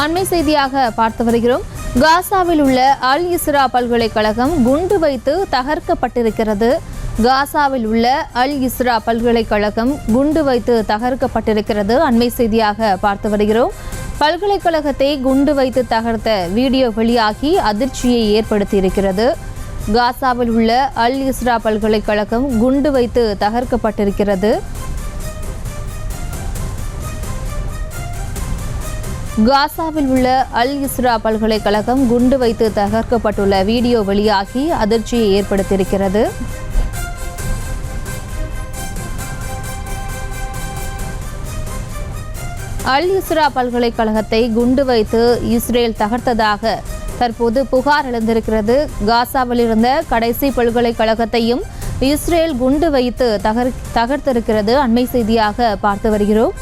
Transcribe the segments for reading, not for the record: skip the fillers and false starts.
அண்மை செய்தியாக பார்த்து வருகிறோம். காசாவில் உள்ள அல் இஸ்ரா பல்கலைக்கழகம் குண்டு வைத்து தகர்க்கப்பட்டிருக்கிறது. காசாவில் உள்ள அல் இஸ்ரா பல்கலைக்கழகம் குண்டு வைத்து தகர்க்கப்பட்டிருக்கிறது. அண்மை செய்தியாக பார்த்து வருகிறோம். பல்கலைக்கழகத்தை குண்டு வைத்து தகர்த்த வீடியோ வெளியாகி அதிர்ச்சியை ஏற்படுத்தியிருக்கிறது. காசாவில் உள்ள அல் இஸ்ரா பல்கலைக்கழகம் குண்டு வைத்து தகர்க்கப்பட்டிருக்கிறது. காசாவில் உள்ள அல் இஸ்ரா பல்கலைக்கழகம் குண்டு வைத்து தகர்க்கப்பட்டுள்ள வீடியோ வெளியாகி அதிர்ச்சியை ஏற்படுத்தியிருக்கிறது. அல் இஸ்ரா பல்கலைக்கழகத்தை குண்டு வைத்து இஸ்ரேல் தகர்த்ததாக தற்போது புகார் எழுந்திருக்கிறது. காசாவில் இருந்த கடைசி பல்கலைக்கழகத்தையும் இஸ்ரேல் குண்டு வைத்து தகர்த்திருக்கிறது. அண்மை செய்தியாக பார்த்து வருகிறோம்.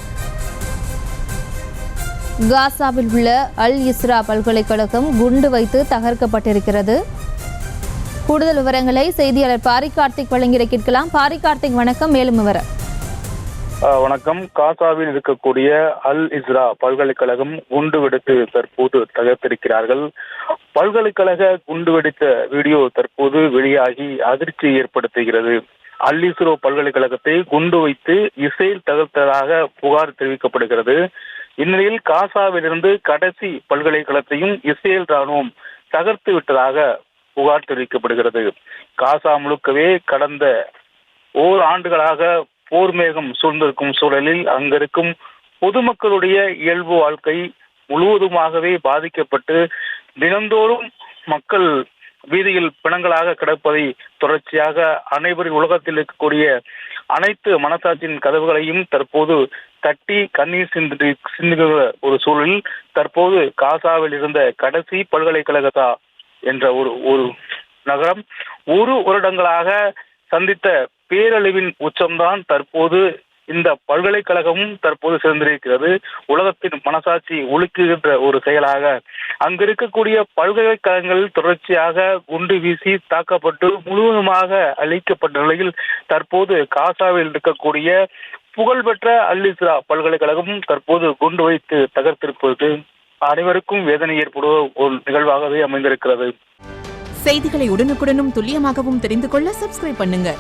காசாவில் உள்ள அல் இஸ்ரா பல்கலைக்கழகம் குண்டு வைத்து தகர்க்கப்பட்டிருக்கிறது. கூடுதல் விவரங்களை செய்தியாளர் பாரி கார்த்திக் வழங்கிட கேட்கலாம். பாரி கார்த்திக், வணக்கம். மேலும் விவரம். வணக்கம். காசாவில் இருக்கக்கூடிய அல் இஸ்ரா பல்கலைக்கழகம் குண்டு வெடித்து தற்போது தகர்த்திருக்கிறார்கள். பல்கலைக்கழக குண்டு வெடித்த வீடியோ தற்போது வெளியாகி அதிர்ச்சி ஏற்படுத்துகிறது. அல் இஸ்ரோ பல்கலைக்கழகத்தை குண்டு வைத்து இஸ்ரேல் தகர்த்ததாக புகார் தெரிவிக்கப்படுகிறது. இந்நிலையில் காசாவிலிருந்து கடைசி பல்கலைக்கழகத்தையும் இஸ்ரேல் ராணுவம் தகர்த்து விட்டதாக புகார் தெரிவிக்கப்படுகிறது. காசா முழுக்கவே கடந்த ஓராண்டுகளாக போர் மேகம் சூழ்ந்திருக்கும் சூழலில் அங்கிருக்கும் பொதுமக்களுடைய இயல்பு வாழ்க்கை முழுவதுமாகவே பாதிக்கப்பட்டு தினந்தோறும் மக்கள் வீதியில் பிணங்களாக கிடப்பதை தொடர்ச்சியாக அனைவரின் உலகத்தில் இருக்கக்கூடிய அனைத்து மனசாட்சியின் கதவுகளையும் தற்போது தட்டி கண்ணீர் சிந்துகிற ஒரு சூழலில் தற்போது காசாவில் இருந்த கடைசி பல்கலைக்கழகத்தா என்ற ஒரு நகரம் ஒரு வருடங்களாக சந்தித்த பேரழிவின் உச்சம்தான் தற்போது இந்த பல்கலைக்கழகமும் தற்போது சேர்ந்திருக்கிறது. உலகத்தின் மனசாட்சி உலுக்குகின்ற ஒரு செயலாக அங்கு இருக்கக்கூடிய பல்கலைக்கழகங்கள் தொடர்ச்சியாக குண்டு வீசி தாக்கப்பட்டு முழுவதுமாக அழிக்கப்பட்ட நிலையில் தற்போது காசாவில் இருக்கக்கூடிய புகழ்பெற்ற அல் இஸ்ரா பல்கலைக்கழகமும் தற்போது குண்டு வைத்து தகர்த்திருப்பது அனைவருக்கும் வேதனை ஏற்படுவ ஒரு நிகழ்வாகவே அமைந்திருக்கிறது. செய்திகளை உடனுக்குடனும் துல்லியமாகவும் தெரிந்து கொள்ள சப்ஸ்கிரைப் பண்ணுங்க.